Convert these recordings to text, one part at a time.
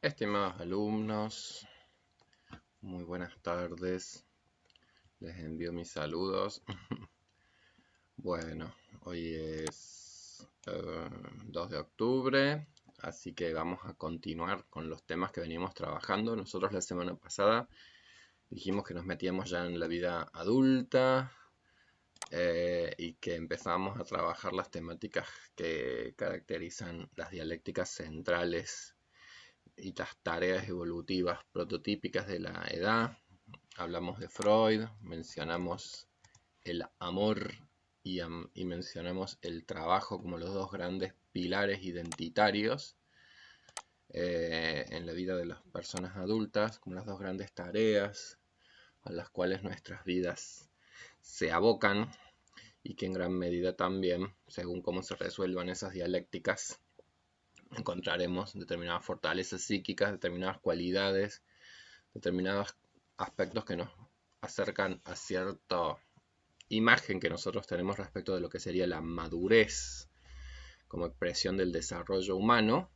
Estimados alumnos, muy buenas tardes. Les envío mis saludos. Bueno, hoy es 2 de octubre, así que vamos a continuar con los temas que venimos trabajando. Nosotros la semana pasada dijimos que nos metíamos ya en la vida adulta y que empezamos a trabajar las temáticas que caracterizan las dialécticas centrales y las tareas evolutivas prototípicas de la edad. Hablamos de Freud, mencionamos el amor y mencionamos el trabajo como los dos grandes pilares identitarios en la vida de las personas adultas, como las dos grandes tareas a las cuales nuestras vidas se abocan y que en gran medida también, según cómo se resuelvan esas dialécticas, encontraremos determinadas fortalezas psíquicas, determinadas cualidades, determinados aspectos que nos acercan a cierta imagen que nosotros tenemos respecto de lo que sería la madurez como expresión del desarrollo humano,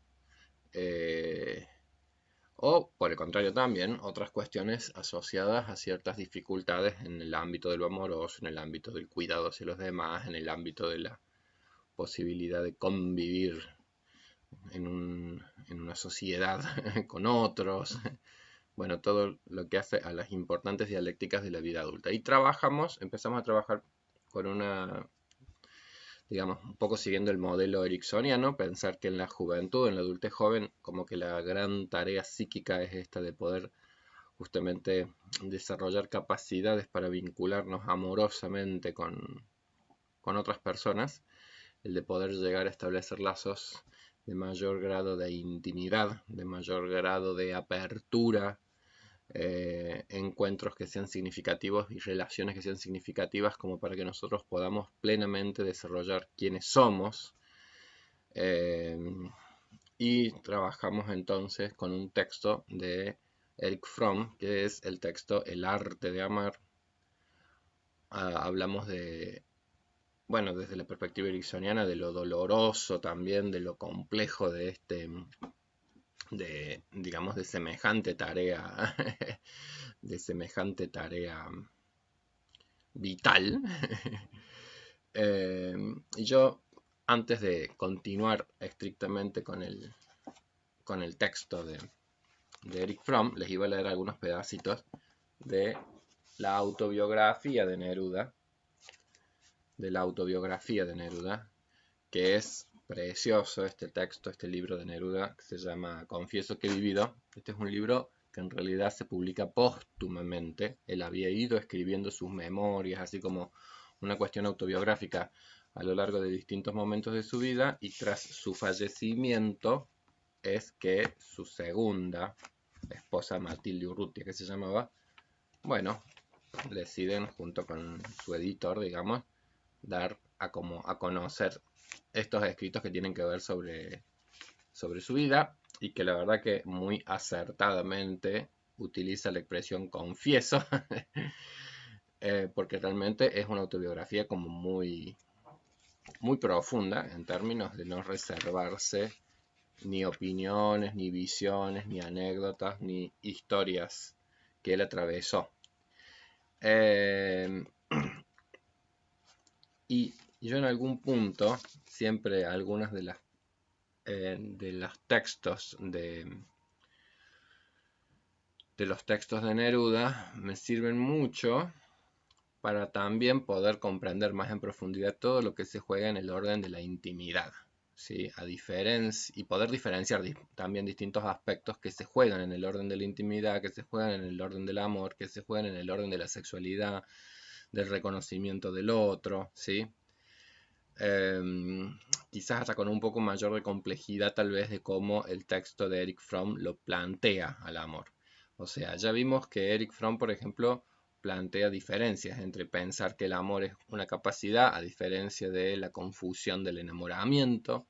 o por el contrario también otras cuestiones asociadas a ciertas dificultades en el ámbito de lo amoroso, en el ámbito del cuidado hacia los demás, en el ámbito de la posibilidad de convivir en una sociedad con otros. Bueno, todo lo que hace a las importantes dialécticas de la vida adulta. Y empezamos a trabajar con una, digamos, un poco siguiendo el modelo ericksoniano, pensar que en la juventud, en la adultez joven, como que la gran tarea psíquica es esta de poder justamente desarrollar capacidades para vincularnos amorosamente con otras personas, el de poder llegar a establecer lazos de mayor grado de intimidad, de mayor grado de apertura, encuentros que sean significativos y relaciones que sean significativas como para que nosotros podamos plenamente desarrollar quiénes somos. Y trabajamos entonces con un texto de Eric Fromm, que es el texto El arte de amar. Hablamos de, bueno, desde la perspectiva ericksoniana, de lo doloroso también, de lo complejo de digamos, de semejante tarea, de semejante tarea vital. Y yo, antes de continuar estrictamente con el texto de Eric Fromm, les iba a leer algunos pedacitos de la autobiografía de Neruda, que es precioso este texto, este libro de Neruda, que se llama Confieso que he vivido. Este es un libro que en realidad se publica póstumamente. Él había ido escribiendo sus memorias, así como una cuestión autobiográfica a lo largo de distintos momentos de su vida, y tras su fallecimiento es que su segunda esposa, Matilde Urrutia, que se llamaba, bueno, deciden junto con su editor, digamos, dar a conocer estos escritos que tienen que ver sobre su vida, y que la verdad que muy acertadamente utiliza la expresión confieso, porque realmente es una autobiografía como muy profunda en términos de no reservarse ni opiniones, ni visiones, ni anécdotas, ni historias que él atravesó. Y yo en algún punto, siempre algunas de los textos de los textos de Neruda me sirven mucho para también poder comprender más en profundidad todo lo que se juega en el orden de la intimidad, ¿sí? Y poder diferenciar también distintos aspectos que se juegan en el orden de la intimidad, que se juegan en el orden del amor, que se juegan en el orden de la sexualidad, del reconocimiento del otro, ¿sí? Quizás hasta con un poco mayor de complejidad tal vez de cómo el texto de Eric Fromm lo plantea al amor. O sea, ya vimos que Eric Fromm, por ejemplo, plantea diferencias entre pensar que el amor es una capacidad, a diferencia de la confusión del enamoramiento,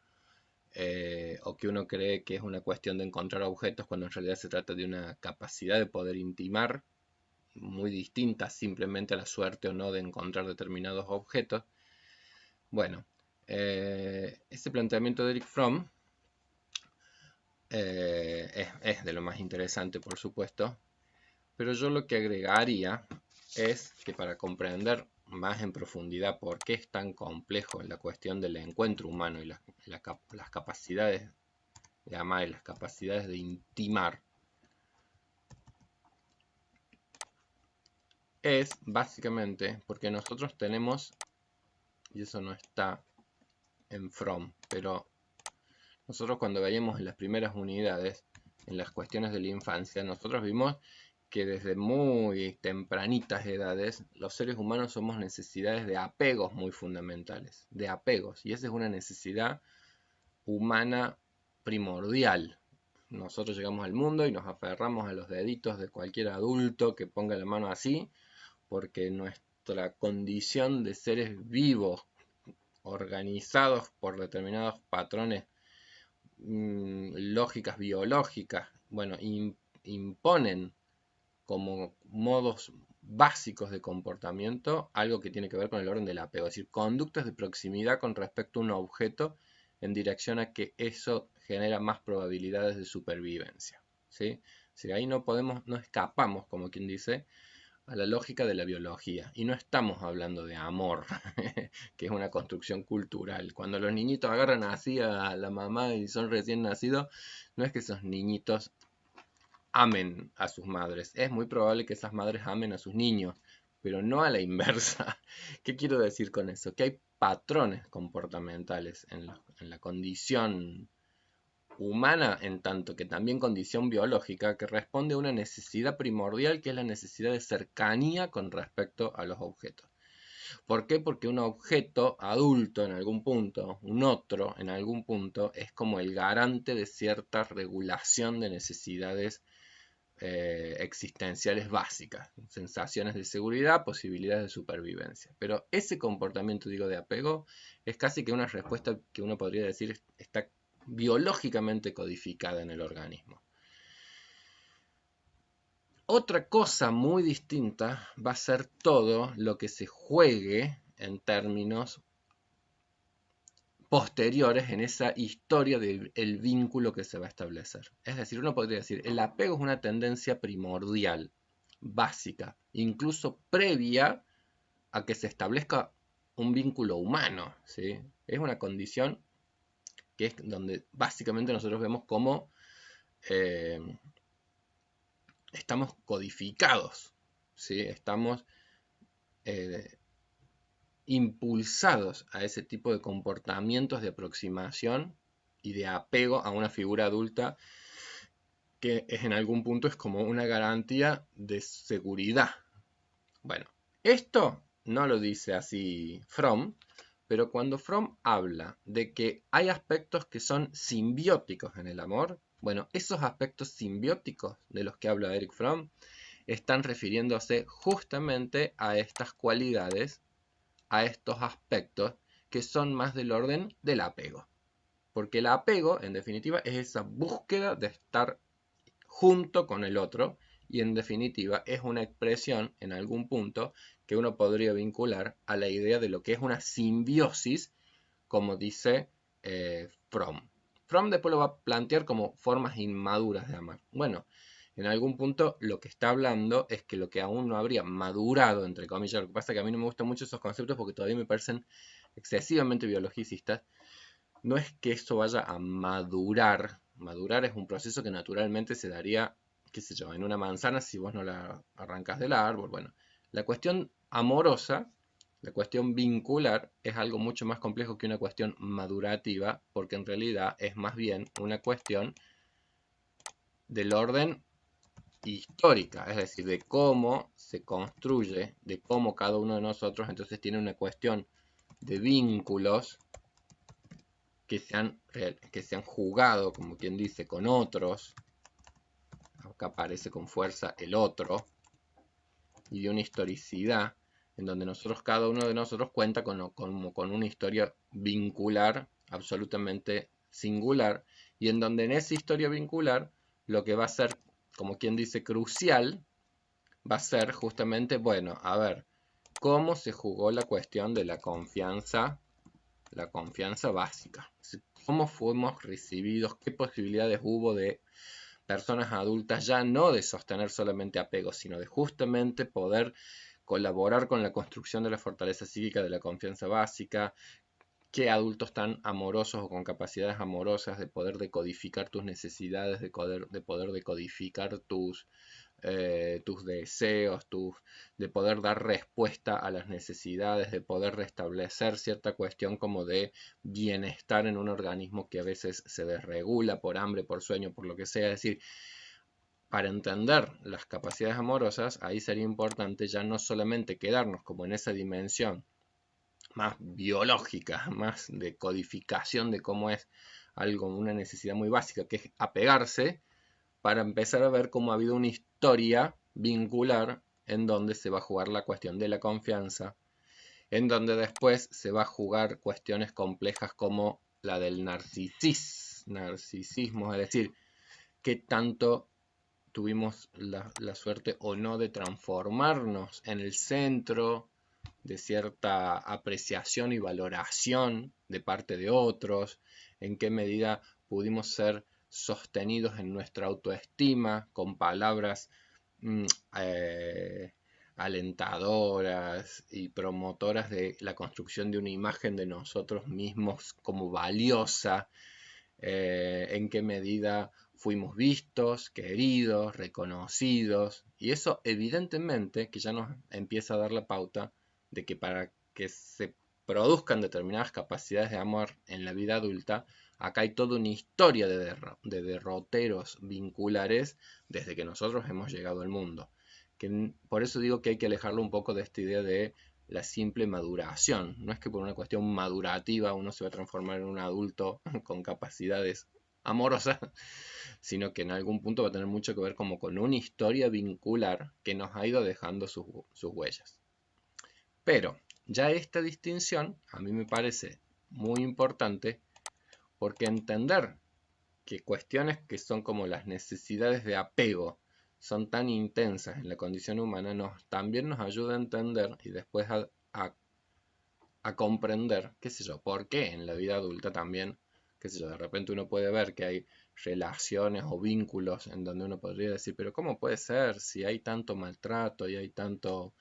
o que uno cree que es una cuestión de encontrar objetos cuando en realidad se trata de una capacidad de poder intimar, muy distinta simplemente a la suerte o no de encontrar determinados objetos. Bueno, ese planteamiento de Eric Fromm es de lo más interesante, por supuesto, pero yo lo que agregaría es que para comprender más en profundidad por qué es tan complejo la cuestión del encuentro humano y las capacidades de amar y las capacidades de intimar, es básicamente porque nosotros tenemos, y eso no está en Fromm, pero nosotros cuando veíamos en las primeras unidades, en las cuestiones de la infancia, nosotros vimos que desde muy tempranitas edades los seres humanos somos necesidades de apegos muy fundamentales, de apegos, y esa es una necesidad humana primordial. Nosotros llegamos al mundo y nos aferramos a los deditos de cualquier adulto que ponga la mano así, porque nuestra condición de seres vivos, organizados por determinados patrones, lógicas biológicas, bueno, imponen como modos básicos de comportamiento algo que tiene que ver con el orden del apego, es decir, conductas de proximidad con respecto a un objeto en dirección a que eso genera más probabilidades de supervivencia, ¿sí? Si ahí no escapamos, como quien dice, a la lógica de la biología. Y no estamos hablando de amor, que es una construcción cultural. Cuando los niñitos agarran así a la mamá y son recién nacidos, no es que esos niñitos amen a sus madres. Es muy probable que esas madres amen a sus niños, pero no a la inversa. ¿Qué quiero decir con eso? Que hay patrones comportamentales en la condición humana, en tanto que también condición biológica, que responde a una necesidad primordial, que es la necesidad de cercanía con respecto a los objetos. ¿Por qué? Porque un objeto adulto en algún punto, un otro en algún punto, es como el garante de cierta regulación de necesidades existenciales básicas, sensaciones de seguridad, posibilidades de supervivencia. Pero ese comportamiento, digo, de apego, es casi que una respuesta que uno podría decir está biológicamente codificada en el organismo. Otra cosa muy distinta va a ser todo lo que se juegue en términos posteriores en esa historia del vínculo que se va a establecer. Es decir, uno podría decir, el apego es una tendencia primordial, básica, incluso previa a que se establezca un vínculo humano, ¿sí? Es una condición que es donde básicamente nosotros vemos cómo eh, estamos codificados, ¿sí? Estamos eh, impulsados a ese tipo de comportamientos de aproximación y de apego a una figura adulta que en algún punto es como una garantía de seguridad. Bueno, esto no lo dice así Fromm, pero cuando Fromm habla de que hay aspectos que son simbióticos en el amor, bueno, esos aspectos simbióticos de los que habla Erich Fromm están refiriéndose justamente a estas cualidades, a estos aspectos que son más del orden del apego. Porque el apego, en definitiva, es esa búsqueda de estar junto con el otro y en definitiva es una expresión en algún punto que uno podría vincular a la idea de lo que es una simbiosis, como dice Fromm. Fromm después lo va a plantear como formas inmaduras de amar. Bueno, en algún punto lo que está hablando es que lo que aún no habría madurado, entre comillas, lo que pasa es que a mí no me gustan mucho esos conceptos porque todavía me parecen excesivamente biologicistas, no es que eso vaya a madurar. Madurar es un proceso que naturalmente se daría, qué sé yo, en una manzana si vos no la arrancás del árbol. Bueno, la cuestión amorosa, la cuestión vincular, es algo mucho más complejo que una cuestión madurativa, porque en realidad es más bien una cuestión del orden histórica, es decir, de cómo se construye, de cómo cada uno de nosotros entonces tiene una cuestión de vínculos que se han jugado, como quien dice, con otros. Acá aparece con fuerza el otro. Y de una historicidad en donde cada uno de nosotros cuenta con una historia vincular absolutamente singular. Y en donde en esa historia vincular lo que va a ser, como quien dice, crucial, va a ser justamente, bueno, a ver, cómo se jugó la cuestión de la confianza la confianza básica. ¿Cómo fuimos recibidos? ¿Qué posibilidades hubo de personas adultas ya no de sostener solamente apego, sino de justamente poder colaborar con la construcción de la fortaleza psíquica de la confianza básica? ¿Qué adultos tan amorosos o con capacidades amorosas de poder decodificar tus necesidades, de poder decodificar tus deseos, de poder dar respuesta a las necesidades, de poder restablecer cierta cuestión como de bienestar en un organismo que a veces se desregula por hambre, por sueño, por lo que sea? Es decir, para entender las capacidades amorosas, ahí sería importante ya no solamente quedarnos como en esa dimensión más biológica, más de codificación de cómo es algo, una necesidad muy básica, que es apegarse, para empezar a ver cómo ha habido una historia vincular en donde se va a jugar la cuestión de la confianza, en donde después se va a jugar cuestiones complejas como la del narcisismo, es decir, qué tanto tuvimos la suerte o no de transformarnos en el centro de cierta apreciación y valoración de parte de otros, en qué medida pudimos ser sostenidos en nuestra autoestima con palabras eh, alentadoras y promotoras de la construcción de una imagen de nosotros mismos como valiosa, en qué medida fuimos vistos, queridos, reconocidos, y eso evidentemente que ya nos empieza a dar la pauta de que para que se produzcan determinadas capacidades de amor en la vida adulta, acá hay toda una historia de derroteros vinculares desde que nosotros hemos llegado al mundo. Por eso digo que hay que alejarlo un poco de esta idea de la simple maduración. No es que por una cuestión madurativa uno se va a transformar en un adulto con capacidades amorosas, sino que en algún punto va a tener mucho que ver como con una historia vincular que nos ha ido dejando sus huellas. Pero ya esta distinción a mí me parece muy importante porque entender que cuestiones que son como las necesidades de apego son tan intensas en la condición humana, también nos ayuda a entender y después a comprender, qué sé yo, por qué en la vida adulta también, qué sé yo, de repente uno puede ver que hay relaciones o vínculos en donde uno podría decir, pero ¿cómo puede ser si hay tanto maltrato y hay tanto,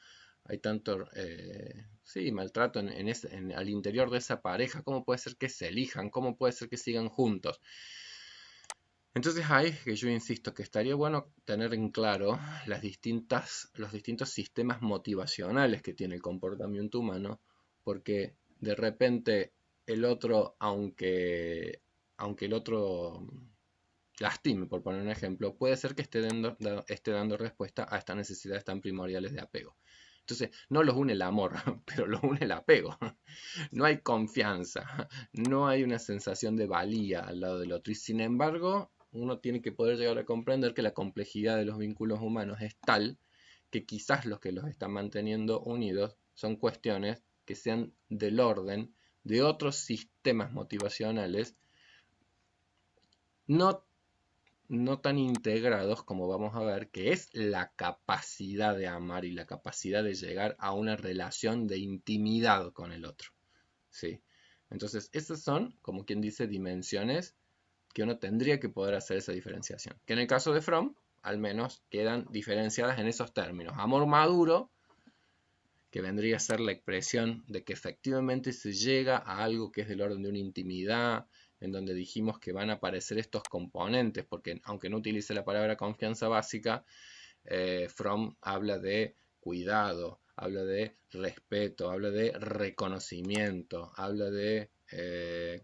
sí, maltrato al interior de esa pareja? ¿Cómo puede ser que se elijan? ¿Cómo puede ser que sigan juntos? Entonces ahí es que yo insisto que estaría bueno tener en claro los distintos sistemas motivacionales que tiene el comportamiento humano, porque de repente el otro, aunque el otro lastime, por poner un ejemplo, puede ser que esté dando respuesta a estas necesidades tan primordiales de apego. Entonces, no los une el amor, pero los une el apego. No hay confianza, no hay una sensación de valía al lado del otro. Y sin embargo, uno tiene que poder llegar a comprender que la complejidad de los vínculos humanos es tal que quizás los que los están manteniendo unidos son cuestiones que sean del orden de otros sistemas motivacionales no no tan integrados como vamos a ver, que es la capacidad de amar y la capacidad de llegar a una relación de intimidad con el otro. ¿Sí? Entonces, esas son, como quien dice, dimensiones que uno tendría que poder hacer esa diferenciación. Que en el caso de Fromm, al menos, quedan diferenciadas en esos términos. Amor maduro, que vendría a ser la expresión de que efectivamente se llega a algo que es del orden de una intimidad, en donde dijimos que van a aparecer estos componentes, porque aunque no utilice la palabra confianza básica, Fromm habla de cuidado, habla de respeto, habla de reconocimiento, habla de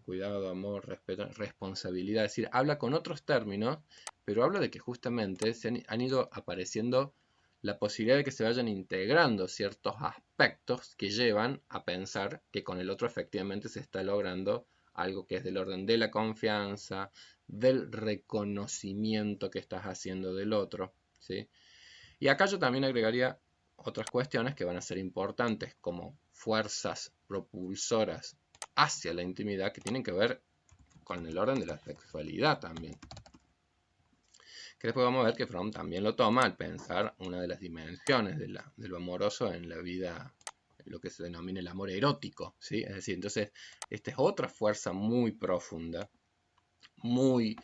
cuidado, amor, respeto, responsabilidad, es decir, habla con otros términos, pero habla de que justamente han ido apareciendo la posibilidad de que se vayan integrando ciertos aspectos que llevan a pensar que con el otro efectivamente se está logrando algo que es del orden de la confianza, del reconocimiento que estás haciendo del otro, ¿sí? Y acá yo también agregaría otras cuestiones que van a ser importantes como fuerzas propulsoras hacia la intimidad que tienen que ver con el orden de la sexualidad también. Que después vamos a ver que Fromm también lo toma al pensar una de las dimensiones de lo amoroso en la vida lo que se denomina el amor erótico, ¿sí? Es decir, entonces, esta es otra fuerza muy profunda, muy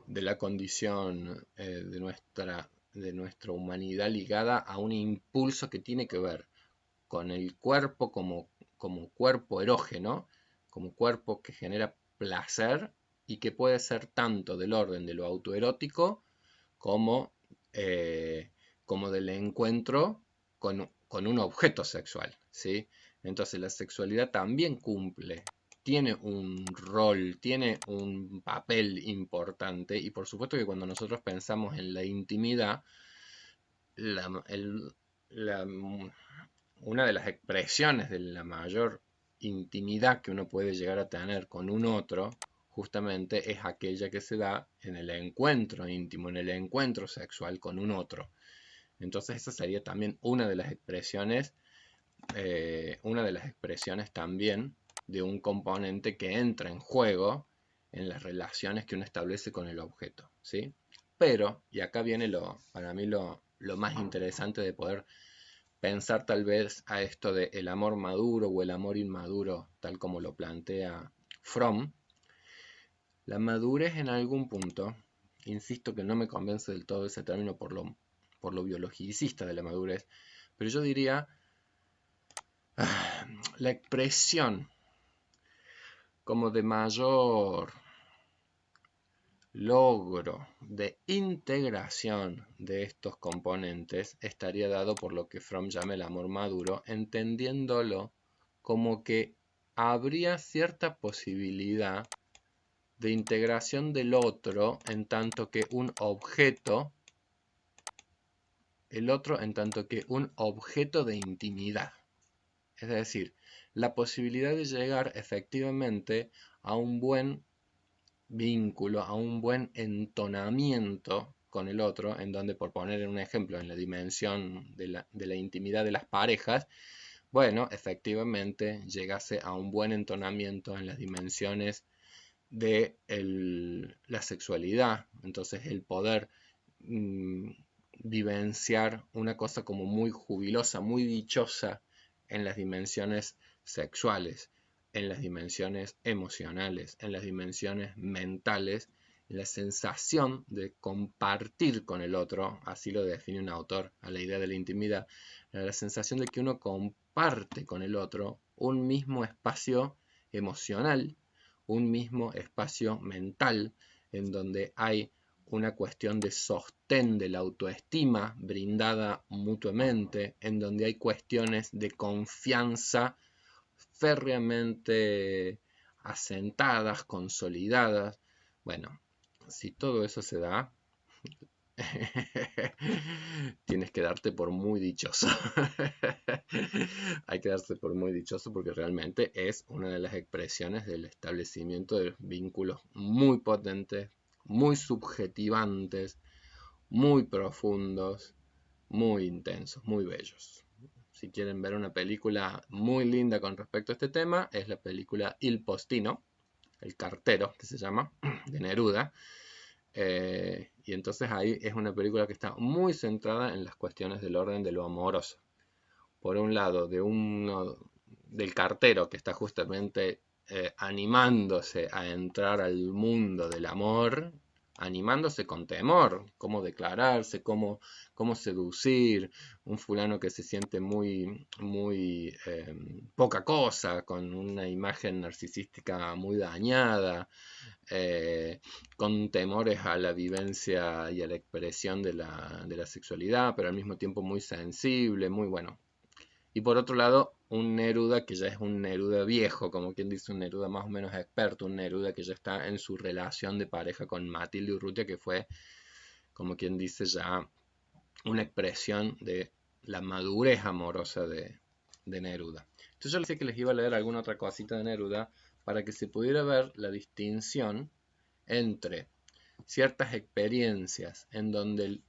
de la condición de nuestra humanidad ligada a un impulso que tiene que ver con el cuerpo como cuerpo erógeno, como cuerpo que genera placer y que puede ser tanto del orden de lo autoerótico como, eh, como del encuentro con un objeto sexual, ¿sí? Entonces la sexualidad también tiene un rol, tiene un papel importante y por supuesto que cuando nosotros pensamos en la intimidad, la, el, la, una de las expresiones de la mayor intimidad que uno puede llegar a tener con un otro, justamente es aquella que se da en el encuentro íntimo, en el encuentro sexual con un otro. Entonces esa sería también una de las expresiones también de un componente que entra en juego en las relaciones que uno establece con el objeto, ¿sí? Pero, y acá viene para mí lo más interesante de poder pensar tal vez a esto de el amor maduro o el amor inmaduro, tal como lo plantea Fromm. La madurez en algún punto, insisto que no me convence del todo ese término por lo biologicista de la madurez, pero yo diría la expresión como de mayor logro de integración de estos componentes estaría dado por lo que Fromm llama el amor maduro, entendiéndolo como que habría cierta posibilidad de integración del otro en tanto que un objeto, el otro en tanto que un objeto de intimidad. Es decir, la posibilidad de llegar efectivamente a un buen vínculo, a un buen entonamiento con el otro, en donde, por poner un ejemplo, en la dimensión de la intimidad de las parejas, bueno, efectivamente llegase a un buen entonamiento en las dimensiones de la sexualidad, entonces el poder mm, vivenciar una cosa como muy jubilosa, muy dichosa en las dimensiones sexuales, en las dimensiones emocionales, en las dimensiones mentales, la sensación de compartir con el otro, así lo define un autor a la idea de la intimidad, la sensación de que uno comparte con el otro un mismo espacio emocional, un mismo espacio mental, en donde hay una cuestión de sostén de la autoestima brindada mutuamente, en donde hay cuestiones de confianza férreamente asentadas, consolidadas. Bueno, si todo eso se da, tienes que darte por muy dichoso. Hay que darse por muy dichoso porque realmente es una de las expresiones del establecimiento de vínculos muy potentes, muy subjetivantes, muy profundos, muy intensos, muy bellos. Si quieren ver una película muy linda con respecto a este tema, es la película Il Postino, el cartero, que se llama, de Neruda. Y entonces ahí es una película que está muy centrada en las cuestiones del orden de lo amoroso. Por un lado, del cartero que está justamente animándose a entrar al mundo del amor, animándose con temor, cómo declararse, cómo seducir, un fulano que se siente muy poca cosa, con una imagen narcisística muy dañada, con temores a la vivencia y a la expresión de la sexualidad, pero al mismo tiempo muy sensible, muy bueno. Y por otro lado, un Neruda que ya es un Neruda viejo, como quien dice, un Neruda más o menos experto, un Neruda que ya está en su relación de pareja con Matilde Urrutia, que fue, como quien dice, ya una expresión de la madurez amorosa de Neruda. Entonces yo les decía que les iba a leer alguna otra cosita de Neruda para que se pudiera ver la distinción entre ciertas experiencias en donde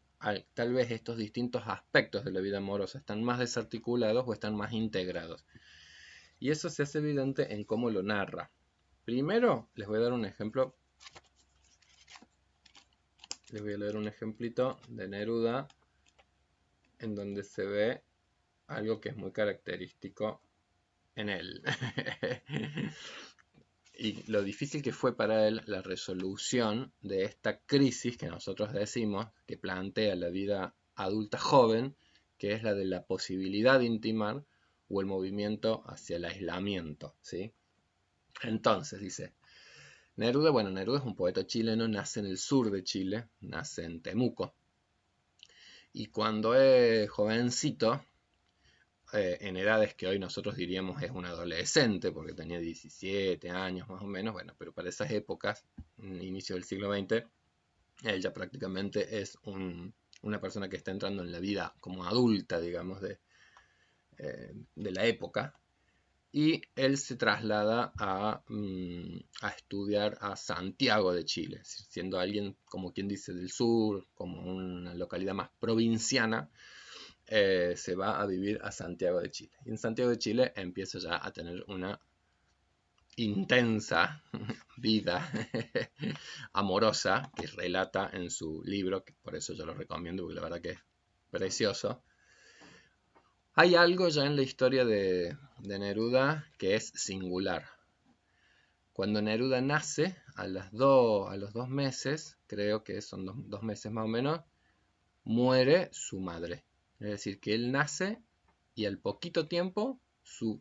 tal vez estos distintos aspectos de la vida amorosa están más desarticulados o están más integrados. Y eso se hace evidente en cómo lo narra. Primero les voy a dar un ejemplo. Les voy a leer un ejemplito de Neruda en donde se ve algo que es muy característico en él. Y lo difícil que fue para él la resolución de esta crisis que nosotros decimos, que plantea la vida adulta joven, que es la de la posibilidad de intimar o el movimiento hacia el aislamiento, ¿sí? Entonces, dice, Neruda, bueno, Neruda es un poeta chileno, nace en el sur de Chile, nace en Temuco, y cuando es jovencito, en edades que hoy nosotros diríamos es un adolescente, porque tenía 17 años más o menos, bueno, pero para esas épocas, inicio del siglo XX, él ya prácticamente es una persona que está entrando en la vida como adulta, digamos, de la época, y él se traslada a estudiar a Santiago de Chile, siendo alguien, como quien dice, del sur, como una localidad más provinciana, se va a vivir a Santiago de Chile. Y en Santiago de Chile empieza ya a tener una intensa vida amorosa que relata en su libro, que por eso yo lo recomiendo, porque la verdad que es precioso. Hay algo ya en la historia de Neruda que es singular. Cuando Neruda nace, a los 2 meses, creo que son dos meses más o menos, muere su madre. Es decir, que él nace y al poquito tiempo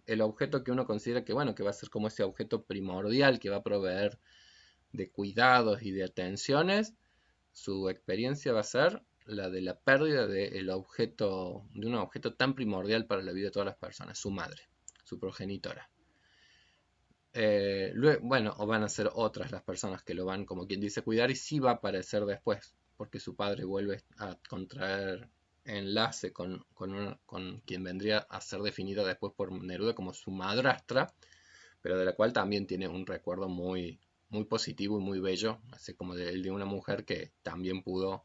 el objeto que uno considera que, bueno, que va a ser como ese objeto primordial que va a proveer de cuidados y de atenciones, su experiencia va a ser la de la pérdida de un objeto tan primordial para la vida de todas las personas, su madre, su progenitora. Luego, bueno, o van a ser otras las personas que lo van, como quien dice, cuidar, y sí va a aparecer después, porque su padre vuelve a contraer enlace con quien vendría a ser definida después por Neruda como su madrastra, pero de la cual también tiene un recuerdo muy, muy positivo y muy bello, así como el de una mujer que también pudo,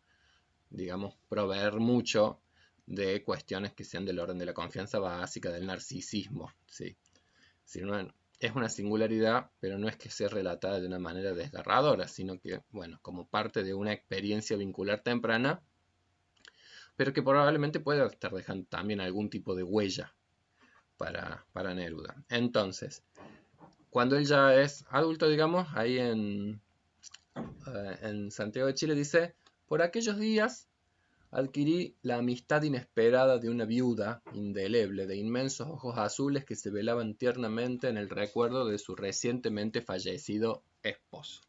digamos, proveer mucho de cuestiones que sean del orden de la confianza básica, del narcisismo, ¿sí? Es una singularidad, pero no es que sea relatada de una manera desgarradora, sino que, bueno, como parte de una experiencia vincular temprana, pero que probablemente pueda estar dejando también algún tipo de huella para Neruda. Entonces, cuando él ya es adulto, digamos, ahí en Santiago de Chile dice, por aquellos días adquirí la amistad inesperada de una viuda indeleble de inmensos ojos azules que se velaban tiernamente en el recuerdo de su recientemente fallecido esposo.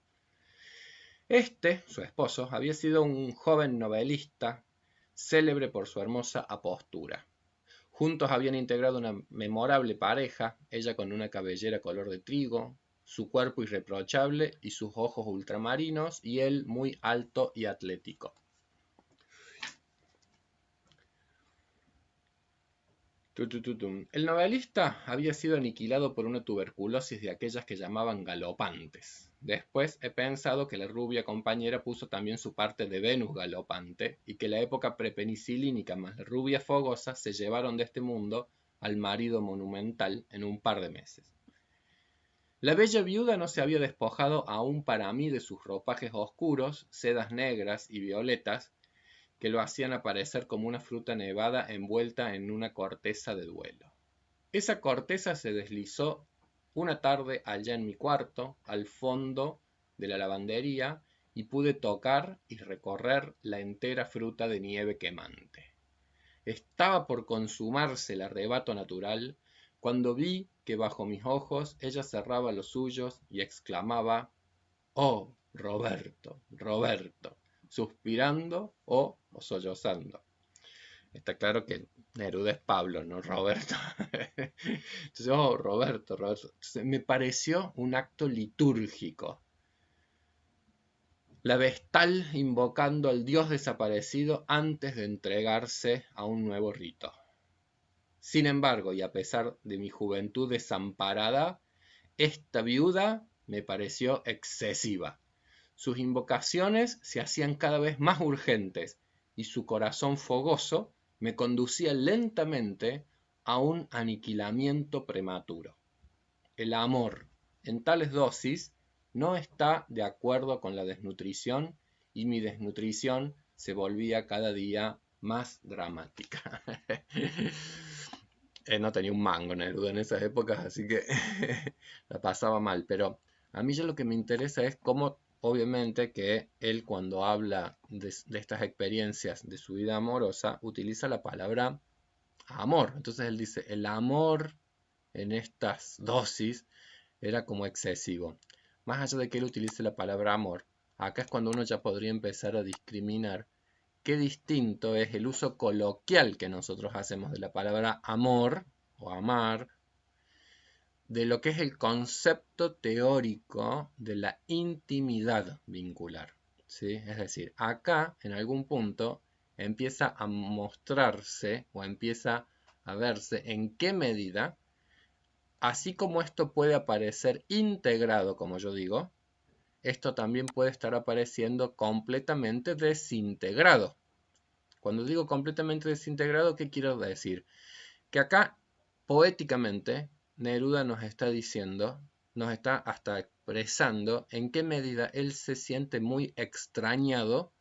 Su esposo, había sido un joven novelista, célebre por su hermosa apostura. Juntos habían integrado una memorable pareja, ella con una cabellera color de trigo, su cuerpo irreprochable y sus ojos ultramarinos, y él muy alto y atlético. El novelista había sido aniquilado por una tuberculosis de aquellas que llamaban galopantes. Después he pensado que la rubia compañera puso también su parte de Venus galopante y que la época prepenicilínica más la rubia fogosa se llevaron de este mundo al marido monumental en un par de meses. La bella viuda no se había despojado aún para mí de sus ropajes oscuros, sedas negras y violetas, que lo hacían aparecer como una fruta nevada envuelta en una corteza de duelo. Esa corteza se deslizó una tarde allá en mi cuarto, al fondo de la lavandería, y pude tocar y recorrer la entera fruta de nieve quemante. Estaba por consumarse el arrebato natural, cuando vi que bajo mis ojos ella cerraba los suyos y exclamaba, «Oh, Roberto, Roberto», suspirando o sollozando. Está claro que Neruda es Pablo, no Roberto. Entonces, oh, Roberto, Roberto. Entonces, me pareció un acto litúrgico. La vestal invocando al Dios desaparecido antes de entregarse a un nuevo rito. Sin embargo, y a pesar de mi juventud desamparada, esta viuda me pareció excesiva. Sus invocaciones se hacían cada vez más urgentes y su corazón fogoso me conducía lentamente a un aniquilamiento prematuro. El amor, en tales dosis, no está de acuerdo con la desnutrición y mi desnutrición se volvía cada día más dramática. No tenía un mango Neruda en esas épocas, así que la pasaba mal. Pero a mí ya lo que me interesa es cómo, obviamente, que él cuando habla de estas experiencias de su vida amorosa, utiliza la palabra amor. Entonces él dice, el amor en estas dosis era como excesivo. Más allá de que él utilice la palabra amor, acá es cuando uno ya podría empezar a discriminar qué distinto es el uso coloquial que nosotros hacemos de la palabra amor o amar, de lo que es el concepto teórico de la intimidad vincular. ¿Sí? Es decir, acá en algún punto empieza a mostrarse o empieza a verse en qué medida, así como esto puede aparecer integrado, como yo digo, esto también puede estar apareciendo completamente desintegrado. Cuando digo completamente desintegrado, ¿qué quiero decir? Que acá, poéticamente, Neruda nos está diciendo, nos está hasta expresando en qué medida él se siente muy extrañado,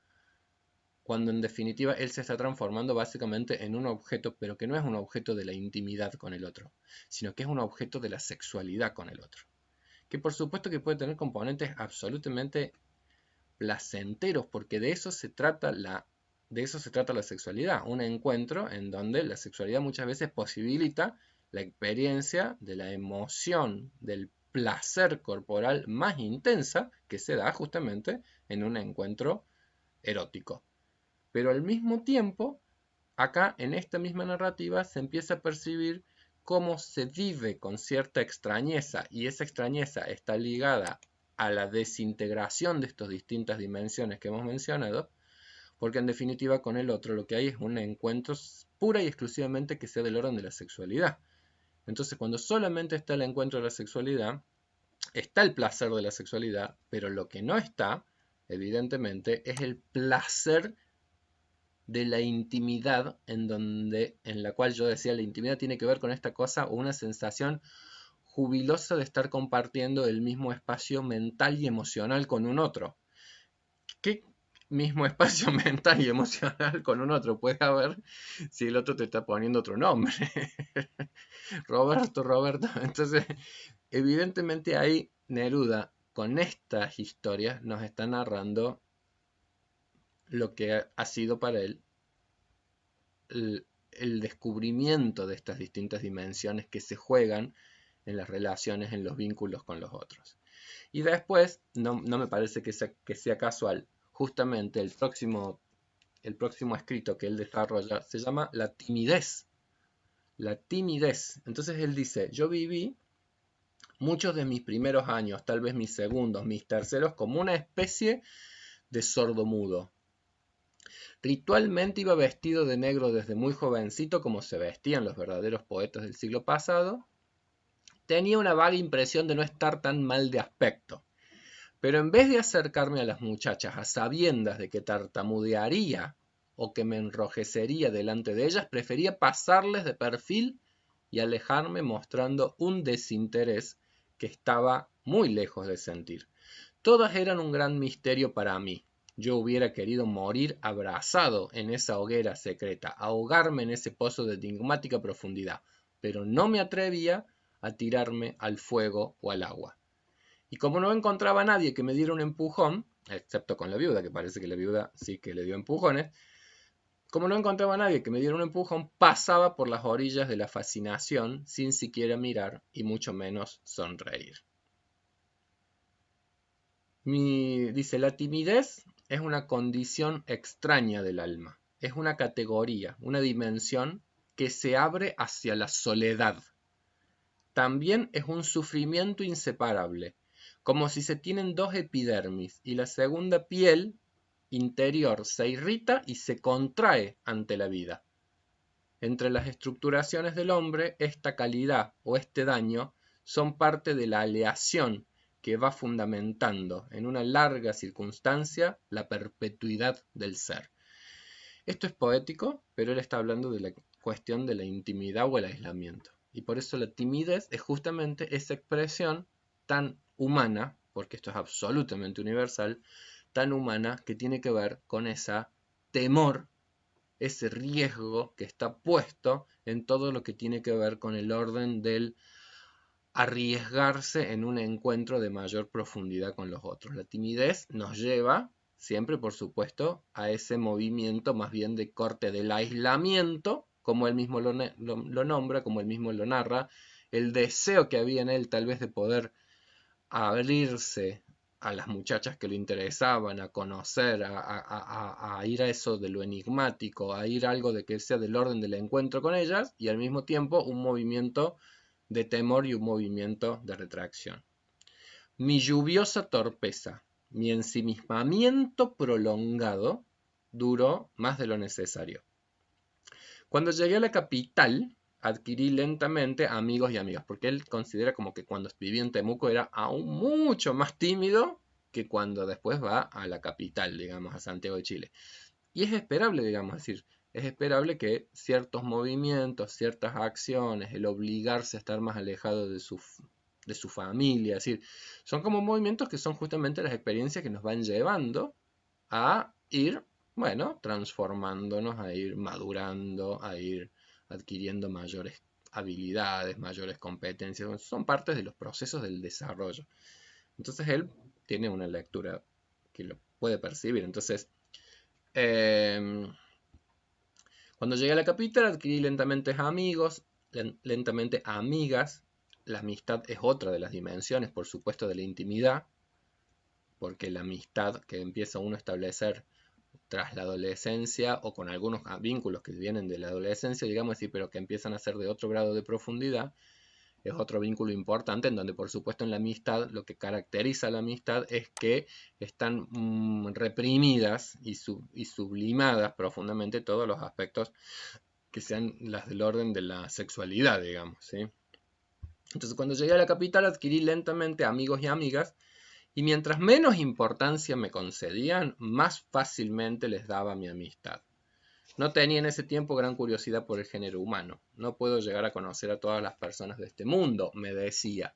cuando en definitiva él se está transformando básicamente en un objeto, pero que no es un objeto de la intimidad con el otro, sino que es un objeto de la sexualidad con el otro. Que por supuesto que puede tener componentes absolutamente placenteros, porque de eso se trata la sexualidad, un encuentro en donde la sexualidad muchas veces posibilita la experiencia de la emoción, del placer corporal más intensa que se da justamente en un encuentro erótico. Pero al mismo tiempo, acá en esta misma narrativa se empieza a percibir cómo se vive con cierta extrañeza, y esa extrañeza está ligada a la desintegración de estas distintas dimensiones que hemos mencionado, porque en definitiva con el otro lo que hay es un encuentro pura y exclusivamente que sea del orden de la sexualidad. Entonces cuando solamente está el encuentro de la sexualidad, está el placer de la sexualidad, pero lo que no está, evidentemente, es el placer de la intimidad, en la cual yo decía, la intimidad tiene que ver con esta cosa o una sensación jubilosa de estar compartiendo el mismo espacio mental y emocional con un otro. ¿Qué mismo espacio mental y emocional con un otro puede haber si el otro te está poniendo otro nombre? Roberto. Entonces, evidentemente ahí Neruda, con estas historias, nos está narrando lo que ha sido para él el descubrimiento de estas distintas dimensiones que se juegan en las relaciones, en los vínculos con los otros. Y después, no me parece que sea casual, justamente el próximo escrito que él desarrolla se llama La timidez. La timidez. Entonces él dice, yo viví muchos de mis primeros años, tal vez mis segundos, mis terceros, como una especie de sordomudo. Ritualmente iba vestido de negro desde muy jovencito, como se vestían los verdaderos poetas del siglo pasado. Tenía una vaga impresión de no estar tan mal de aspecto. Pero en vez de acercarme a las muchachas a sabiendas de que tartamudearía o que me enrojecería delante de ellas, prefería pasarles de perfil y alejarme mostrando un desinterés que estaba muy lejos de sentir. Todas eran un gran misterio para mí. Yo hubiera querido morir abrazado en esa hoguera secreta, ahogarme en ese pozo de enigmática profundidad, pero no me atrevía a tirarme al fuego o al agua. Y como no encontraba a nadie que me diera un empujón, excepto con la viuda, que parece que la viuda sí que le dio empujones, como no encontraba a nadie que me diera un empujón, pasaba por las orillas de la fascinación sin siquiera mirar y mucho menos sonreír. Dice, la timidez es una condición extraña del alma, es una categoría, una dimensión que se abre hacia la soledad. También es un sufrimiento inseparable, como si se tienen dos epidermis y la segunda piel interior se irrita y se contrae ante la vida. Entre las estructuraciones del hombre, esta calidad o este daño son parte de la aleación que va fundamentando en una larga circunstancia la perpetuidad del ser. Esto es poético, pero él está hablando de la cuestión de la intimidad o el aislamiento. Y por eso la timidez es justamente esa expresión tan humana, porque esto es absolutamente universal, tan humana que tiene que ver con ese temor ese riesgo que está puesto en todo lo que tiene que ver con el orden del arriesgarse en un encuentro de mayor profundidad con los otros. La timidez nos lleva siempre, por supuesto, a ese movimiento más bien de corte del aislamiento, como él mismo lo nombra, como él mismo lo narra, el deseo que había en él tal vez de poder abrirse a las muchachas que le interesaban, a conocer, a ir a eso de lo enigmático, a ir a algo de que sea del orden del encuentro con ellas, y al mismo tiempo un movimiento de temor y un movimiento de retracción. Mi lluviosa torpeza, mi ensimismamiento prolongado duró más de lo necesario. Cuando llegué a la capital, adquirí lentamente amigos y amigas, porque él considera como que cuando vivía en Temuco era aún mucho más tímido que cuando después va a la capital, digamos, a Santiago de Chile. Y es esperable, digamos, es decir, es esperable que ciertos movimientos, ciertas acciones, el obligarse a estar más alejado de su familia, es decir, son como movimientos que son justamente las experiencias que nos van llevando a ir, bueno, transformándonos, a ir madurando, a ir adquiriendo mayores habilidades, mayores competencias, son partes de los procesos del desarrollo. Entonces él tiene una lectura que lo puede percibir. Entonces, cuando llegué a la capital adquirí lentamente amigos, lentamente amigas. La amistad es otra de las dimensiones, por supuesto, de la intimidad, porque la amistad que empieza uno a establecer tras la adolescencia o con algunos vínculos que vienen de la adolescencia, digamos así, pero que empiezan a ser de otro grado de profundidad, es otro vínculo importante en donde por supuesto en la amistad lo que caracteriza a la amistad es que están reprimidas y sublimadas profundamente todos los aspectos que sean las del orden de la sexualidad, digamos, ¿sí? Entonces cuando llegué a la capital adquirí lentamente amigos y amigas y mientras menos importancia me concedían, más fácilmente les daba mi amistad. No tenía en ese tiempo gran curiosidad por el género humano. No puedo llegar a conocer a todas las personas de este mundo, me decía.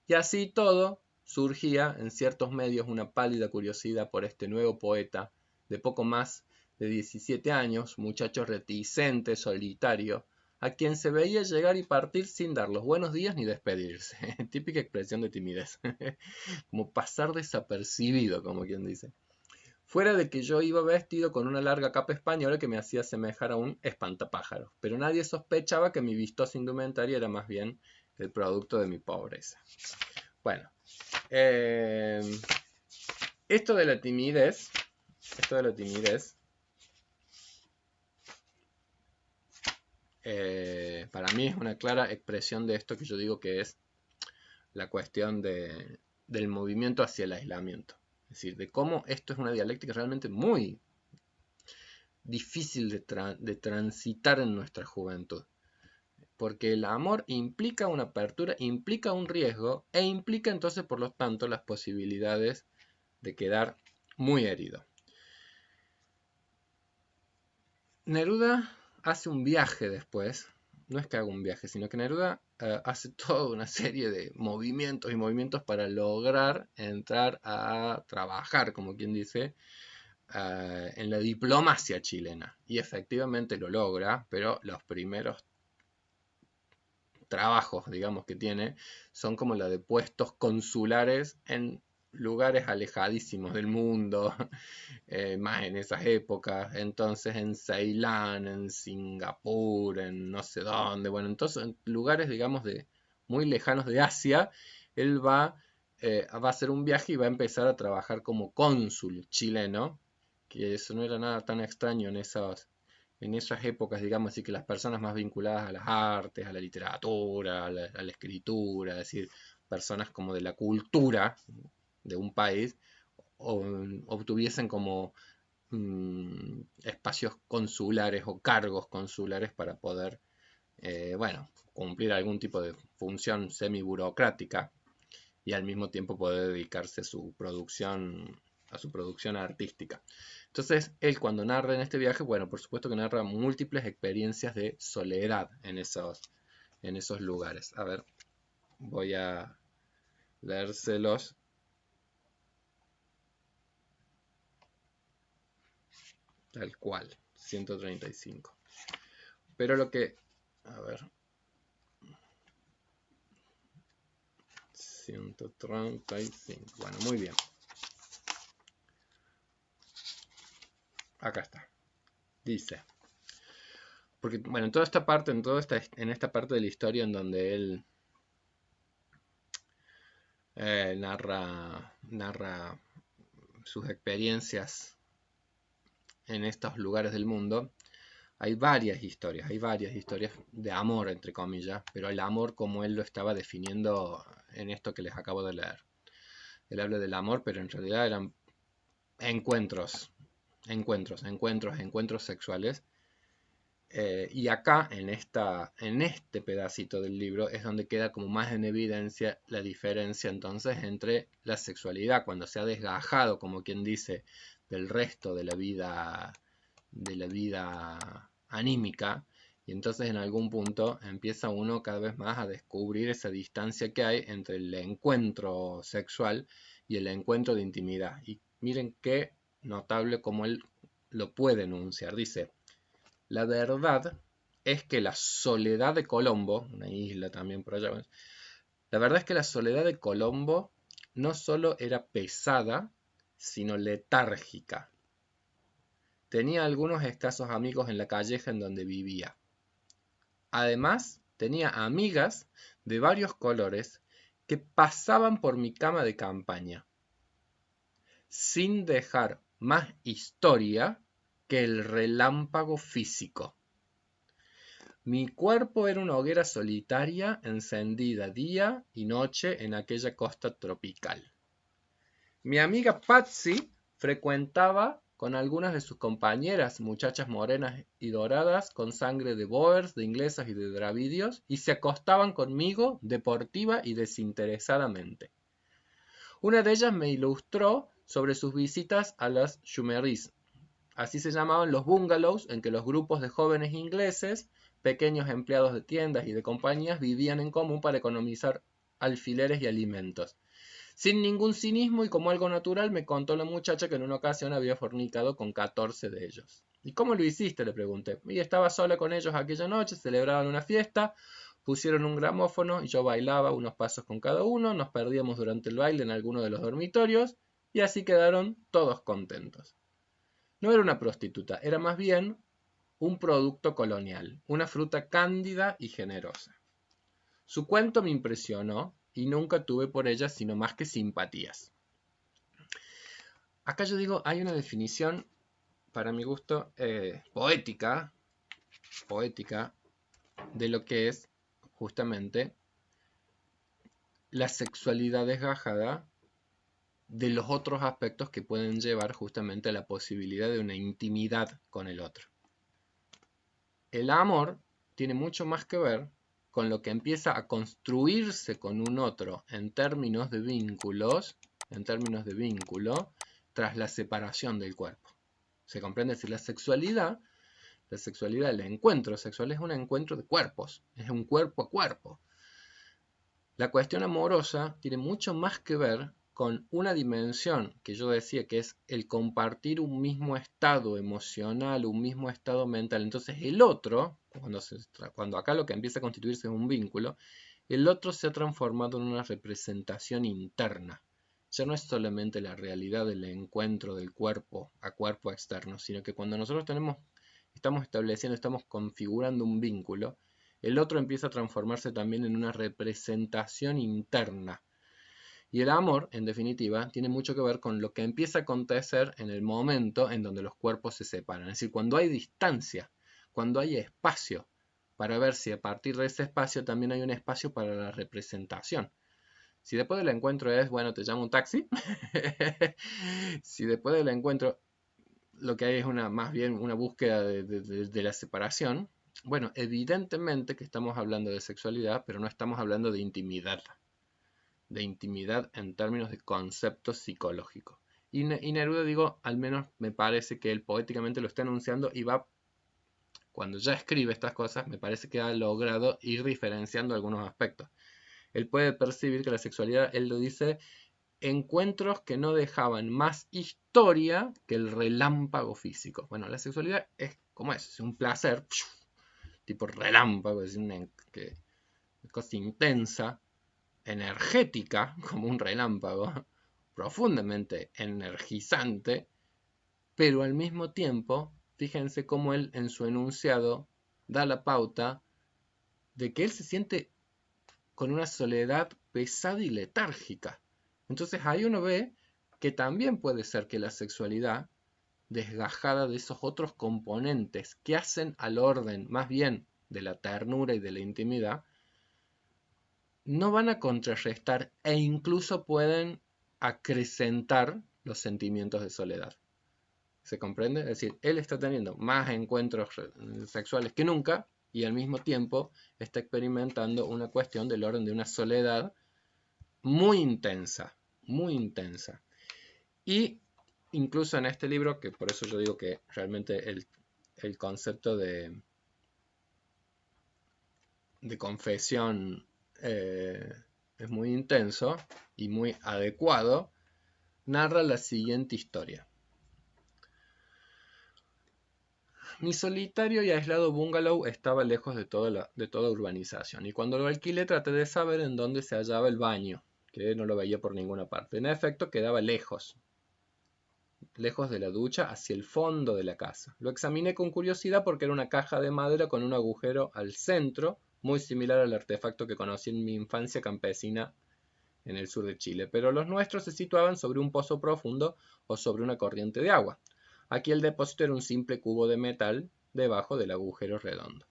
Y así todo, surgía en ciertos medios una pálida curiosidad por este nuevo poeta de poco más de 17 años, muchacho reticente, solitario, a quien se veía llegar y partir sin dar los buenos días ni despedirse. Típica expresión de timidez. Como pasar desapercibido, como quien dice. Fuera de que yo iba vestido con una larga capa española que me hacía semejar a un espantapájaros, pero nadie sospechaba que mi vistosa indumentaria era más bien el producto de mi pobreza. Bueno, esto de la timidez, para mí es una clara expresión de esto que yo digo que es la cuestión del movimiento hacia el aislamiento. Es decir, de cómo esto es una dialéctica realmente muy difícil de transitar en nuestra juventud. Porque el amor implica una apertura, implica un riesgo e implica entonces, por lo tanto, las posibilidades de quedar muy herido. Neruda hace un viaje después, no es que haga un viaje, sino que Neruda hace toda una serie de movimientos y movimientos para lograr entrar a trabajar, como quien dice, en la diplomacia chilena. Y efectivamente lo logra, pero los primeros trabajos, digamos, que tiene, son como la de puestos consulares en lugares alejadísimos del mundo, más en esas épocas, entonces en Ceilán, en Singapur, en no sé dónde, bueno, entonces en lugares, digamos, muy lejanos de Asia, él va a hacer un viaje y va a empezar a trabajar como cónsul chileno, que eso no era nada tan extraño en esas épocas, digamos, así que las personas más vinculadas a las artes, a la literatura, a la escritura, es decir, personas como de la cultura de un país, obtuviesen como espacios consulares o cargos consulares para poder, bueno, cumplir algún tipo de función semi-burocrática y al mismo tiempo poder dedicarse a su producción artística. Entonces, él cuando narra en este viaje, bueno, por supuesto que narra múltiples experiencias de soledad en esos lugares. A ver, voy a leérselos tal cual. 135. Pero lo que... A ver... 135. Bueno, muy bien. Acá está. Dice... Porque, bueno, en toda esta parte, en esta parte de la historia en donde él narra sus experiencias en estos lugares del mundo, hay varias historias de amor, entre comillas, pero el amor como él lo estaba definiendo en esto que les acabo de leer. Él habla del amor, pero en realidad eran encuentros sexuales. Y acá, en este pedacito del libro, es donde queda como más en evidencia la diferencia entonces entre la sexualidad, cuando se ha desgajado, como quien dice, del resto de la vida anímica, y entonces en algún punto empieza uno cada vez más a descubrir esa distancia que hay entre el encuentro sexual y el encuentro de intimidad. Y miren qué notable como él lo puede enunciar. Dice: la verdad es que la soledad de Colombo, una isla también por allá, la verdad es que la soledad de Colombo no solo era pesada, sino letárgica. Tenía algunos escasos amigos en la calleja en donde vivía. Además, tenía amigas de varios colores que pasaban por mi cama de campaña, sin dejar más historia que el relámpago físico. Mi cuerpo era una hoguera solitaria encendida día y noche en aquella costa tropical. Mi amiga Patsy frecuentaba con algunas de sus compañeras, muchachas morenas y doradas, con sangre de boers, de inglesas y de dravidios, y se acostaban conmigo deportiva y desinteresadamente. Una de ellas me ilustró sobre sus visitas a las Shumeries. Así se llamaban los bungalows en que los grupos de jóvenes ingleses, pequeños empleados de tiendas y de compañías, vivían en común para economizar alfileres y alimentos. Sin ningún cinismo y como algo natural, me contó la muchacha que en una ocasión había fornicado con 14 de ellos. ¿Y cómo lo hiciste?, le pregunté. Y estaba sola con ellos aquella noche, celebraban una fiesta, pusieron un gramófono y yo bailaba unos pasos con cada uno, nos perdíamos durante el baile en alguno de los dormitorios y así quedaron todos contentos. No era una prostituta, era más bien un producto colonial, una fruta cándida y generosa. Su cuento me impresionó y nunca tuve por ella sino más que simpatías. Acá yo digo, hay una definición, para mi gusto, poética de lo que es justamente la sexualidad desgajada de los otros aspectos que pueden llevar justamente a la posibilidad de una intimidad con el otro. El amor tiene mucho más que ver con lo que empieza a construirse con un otro en términos de vínculo, tras la separación del cuerpo. ¿Se comprende? Si la sexualidad, el encuentro sexual es un encuentro de cuerpos, es un cuerpo a cuerpo. La cuestión amorosa tiene mucho más que ver con una dimensión que yo decía que es el compartir un mismo estado emocional, un mismo estado mental. Entonces el otro, cuando acá lo que empieza a constituirse es un vínculo, el otro se ha transformado en una representación interna. Ya no es solamente la realidad del encuentro del cuerpo a cuerpo externo, sino que cuando nosotros estamos estableciendo, estamos configurando un vínculo, el otro empieza a transformarse también en una representación interna. Y el amor, en definitiva, tiene mucho que ver con lo que empieza a acontecer en el momento en donde los cuerpos se separan. Es decir, cuando hay distancia, cuando hay espacio, para ver si a partir de ese espacio también hay un espacio para la representación. Si después del encuentro es, bueno, te llamo un taxi, si después del encuentro lo que hay es más bien una búsqueda de la separación, bueno, evidentemente que estamos hablando de sexualidad, pero no estamos hablando de intimidad en términos de conceptos psicológicos. Y Neruda, digo, al menos me parece que él poéticamente lo está enunciando y cuando ya escribe estas cosas, me parece que ha logrado ir diferenciando algunos aspectos. Él puede percibir que la sexualidad, él lo dice, encuentros que no dejaban más historia que el relámpago físico. Bueno, la sexualidad es como eso, es un placer, tipo relámpago, es una cosa intensa, energética, como un relámpago, profundamente energizante, pero al mismo tiempo, fíjense cómo él en su enunciado da la pauta de que él se siente con una soledad pesada y letárgica. Entonces ahí uno ve que también puede ser que la sexualidad, desgajada de esos otros componentes que hacen al orden más bien de la ternura y de la intimidad, no van a contrarrestar e incluso pueden acrecentar los sentimientos de soledad. ¿Se comprende? Es decir, él está teniendo más encuentros sexuales que nunca y al mismo tiempo está experimentando una cuestión del orden de una soledad muy intensa, muy intensa. Y incluso en este libro, que por eso yo digo que realmente el concepto de confesión es muy intenso y muy adecuado, narra la siguiente historia. Mi solitario y aislado bungalow estaba lejos de toda urbanización, y cuando lo alquilé traté de saber en dónde se hallaba el baño, que no lo veía por ninguna parte. En efecto, quedaba lejos de la ducha, hacia el fondo de la casa. Lo examiné con curiosidad porque era una caja de madera con un agujero al centro, muy similar al artefacto que conocí en mi infancia campesina en el sur de Chile, pero los nuestros se situaban sobre un pozo profundo o sobre una corriente de agua. Aquí el depósito era un simple cubo de metal debajo del agujero redondo.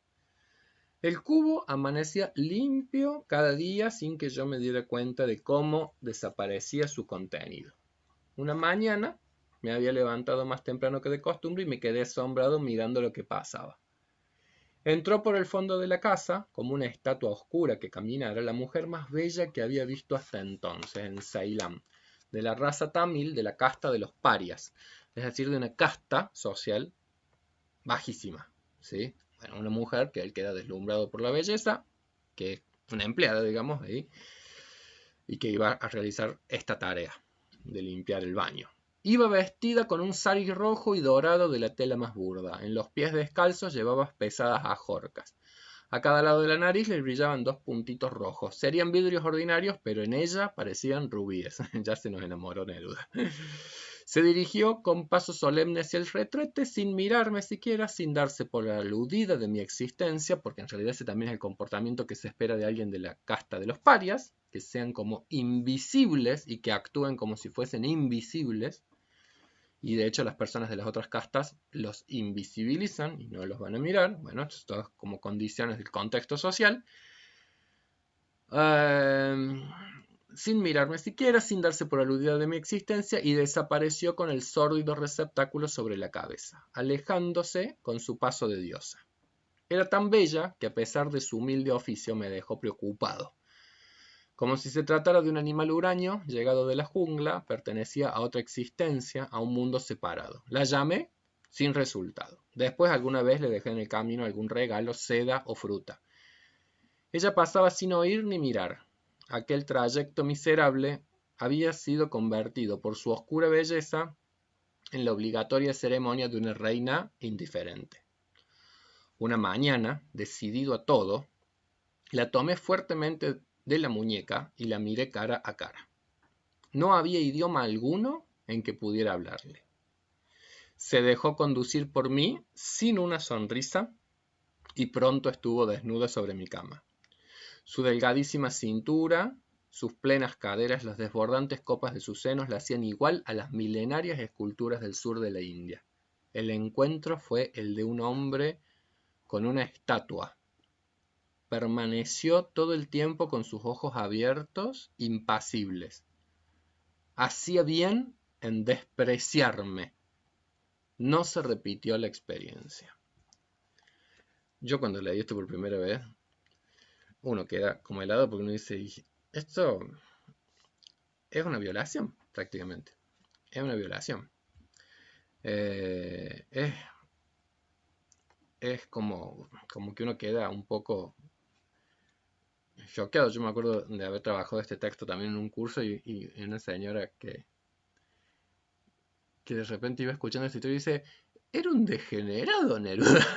El cubo amanecía limpio cada día sin que yo me diera cuenta de cómo desaparecía su contenido. Una mañana me había levantado más temprano que de costumbre y me quedé asombrado mirando lo que pasaba. Entró por el fondo de la casa, como una estatua oscura que caminara, la mujer más bella que había visto hasta entonces en Ceilán, de la raza tamil, de la casta de los parias, es decir, de una casta social bajísima, ¿sí? Bueno, una mujer que él queda deslumbrado por la belleza, que es una empleada, digamos, ahí, y que iba a realizar esta tarea de limpiar el baño. Iba vestida con un sari rojo y dorado de la tela más burda. En los pies descalzos llevaba pesadas ajorcas. A cada lado de la nariz le brillaban dos puntitos rojos. Serían vidrios ordinarios, pero en ella parecían rubíes. Ya se nos enamoró Neruda. Se dirigió con paso solemne hacia el retrete, sin mirarme siquiera, sin darse por aludida de mi existencia, porque en realidad ese también es el comportamiento que se espera de alguien de la casta de los parias, que sean como invisibles y que actúen como si fuesen invisibles. Y de hecho las personas de las otras castas los invisibilizan y no los van a mirar. Bueno, esto es como condiciones del contexto social. Sin mirarme siquiera, sin darse por aludida de mi existencia, y desapareció con el sórdido receptáculo sobre la cabeza, alejándose con su paso de diosa. Era tan bella que a pesar de su humilde oficio me dejó preocupado. Como si se tratara de un animal huraño, llegado de la jungla, pertenecía a otra existencia, a un mundo separado. La llamé sin resultado. Después alguna vez le dejé en el camino algún regalo, seda o fruta. Ella pasaba sin oír ni mirar. Aquel trayecto miserable había sido convertido por su oscura belleza en la obligatoria ceremonia de una reina indiferente. Una mañana, decidido a todo, la tomé fuertemente de la muñeca y la miré cara a cara. No había idioma alguno en que pudiera hablarle. Se dejó conducir por mí sin una sonrisa y pronto estuvo desnuda sobre mi cama. Su delgadísima cintura, sus plenas caderas, las desbordantes copas de sus senos la hacían igual a las milenarias esculturas del sur de la India. El encuentro fue el de un hombre con una estatua. Permaneció todo el tiempo con sus ojos abiertos, impasibles. Hacía bien en despreciarme. No se repitió la experiencia. Yo cuando leí esto por primera vez, uno queda como helado porque uno dice, esto es una violación prácticamente. Es una violación. Es como que uno queda un poco choqueado. Yo me acuerdo de haber trabajado este texto también en un curso y una señora que de repente iba escuchando esta historia y dice, Era un degenerado Neruda.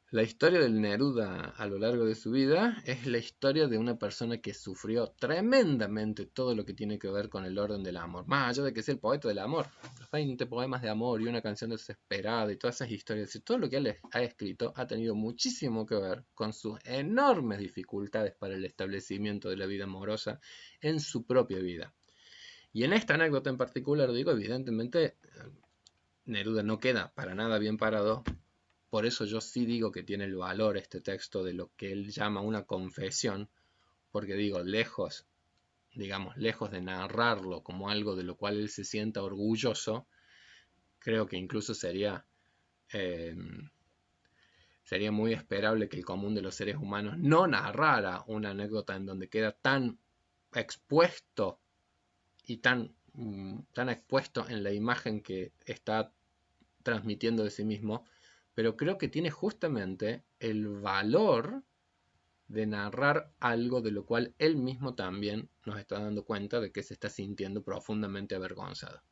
La historia del Neruda a lo largo de su vida es la historia de una persona que sufrió tremendamente todo lo que tiene que ver con el orden del amor. Más allá de que sea el poeta del amor. Los 20 poemas de amor y una canción desesperada y todas esas historias. Y todo lo que él ha escrito ha tenido muchísimo que ver con sus enormes dificultades para el establecimiento de la vida amorosa en su propia vida. Y en esta anécdota en particular, digo, evidentemente Neruda no queda para nada bien parado. Por eso yo sí digo que tiene el valor este texto de lo que él llama una confesión, porque digo, lejos, digamos, lejos de narrarlo como algo de lo cual él se sienta orgulloso, creo que incluso sería muy esperable que el común de los seres humanos no narrara una anécdota en donde queda tan expuesto y tan expuesto en la imagen que está transmitiendo de sí mismo, pero creo que tiene justamente el valor de narrar algo de lo cual él mismo también nos está dando cuenta de que se está sintiendo profundamente avergonzado.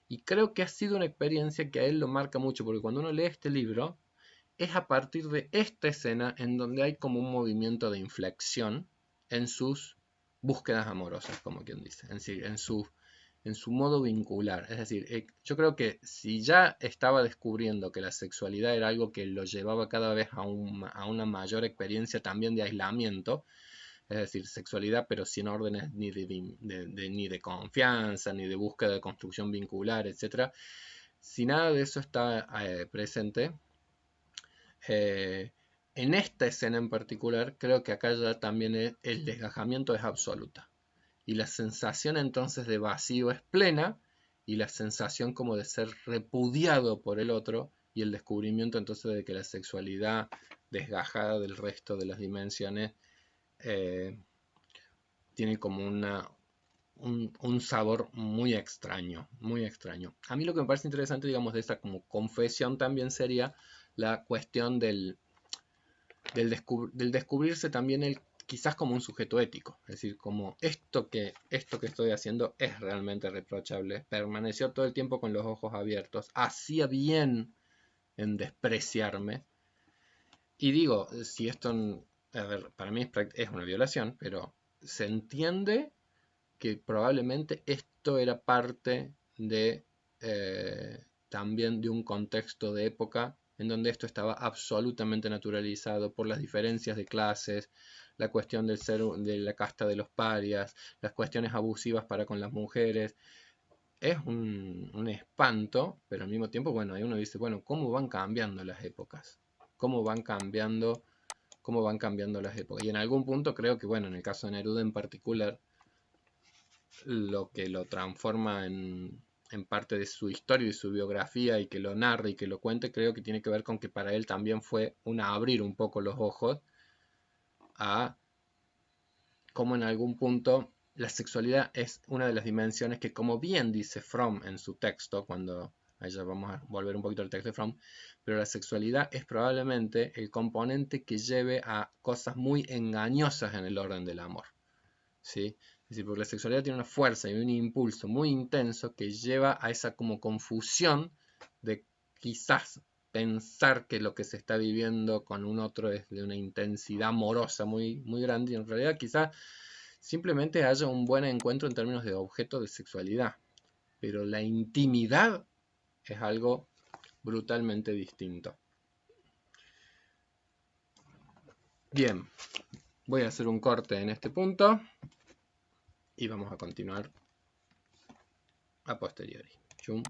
Y creo que ha sido una experiencia que a él lo marca mucho, porque cuando uno lee este libro, es a partir de esta escena en donde hay como un movimiento de inflexión en sus búsquedas amorosas, como quien dice, en su modo vincular. Es decir, yo creo que si ya estaba descubriendo que la sexualidad era algo que lo llevaba cada vez a una mayor experiencia también de aislamiento, es decir, sexualidad pero sin órdenes ni de confianza, ni de búsqueda de construcción vincular, etc. Si nada de eso está presente, en esta escena en particular, creo que acá ya también el desgajamiento es absoluta. Y la sensación entonces de vacío es plena, y la sensación como de ser repudiado por el otro, y el descubrimiento entonces de que la sexualidad desgajada del resto de las dimensiones tiene como un sabor muy extraño, muy extraño. A mí lo que me parece interesante, digamos, de esta como confesión también sería la cuestión del descubrirse también él quizás como un sujeto ético, es decir, como esto que estoy haciendo es realmente reprochable, permaneció todo el tiempo con los ojos abiertos, hacía bien en despreciarme, y digo, si esto, a ver, para mí es una violación, pero se entiende que probablemente esto era parte de también de un contexto de época en donde esto estaba absolutamente naturalizado por las diferencias de clases, la cuestión de la casta de los parias, las cuestiones abusivas para con las mujeres. Es un espanto, pero al mismo tiempo, bueno, ahí uno dice, bueno, ¿cómo van cambiando las épocas? ¿Cómo van cambiando las épocas? Y en algún punto creo que, bueno, en el caso de Neruda en particular, lo que lo transforma en parte de su historia y su biografía, y que lo narre y que lo cuente, creo que tiene que ver con que para él también fue abrir un poco los ojos a cómo en algún punto la sexualidad es una de las dimensiones que, como bien dice Fromm en su texto, cuando allá vamos a volver un poquito al texto de Fromm, pero la sexualidad es probablemente el componente que lleve a cosas muy engañosas en el orden del amor, ¿sí? Es decir, porque la sexualidad tiene una fuerza y un impulso muy intenso que lleva a esa como confusión de quizás pensar que lo que se está viviendo con un otro es de una intensidad amorosa muy, muy grande, y en realidad quizás simplemente haya un buen encuentro en términos de objeto de sexualidad, pero la intimidad es algo brutalmente distinto. Bien, voy a hacer un corte en este punto y vamos a continuar a posteriori. Chum.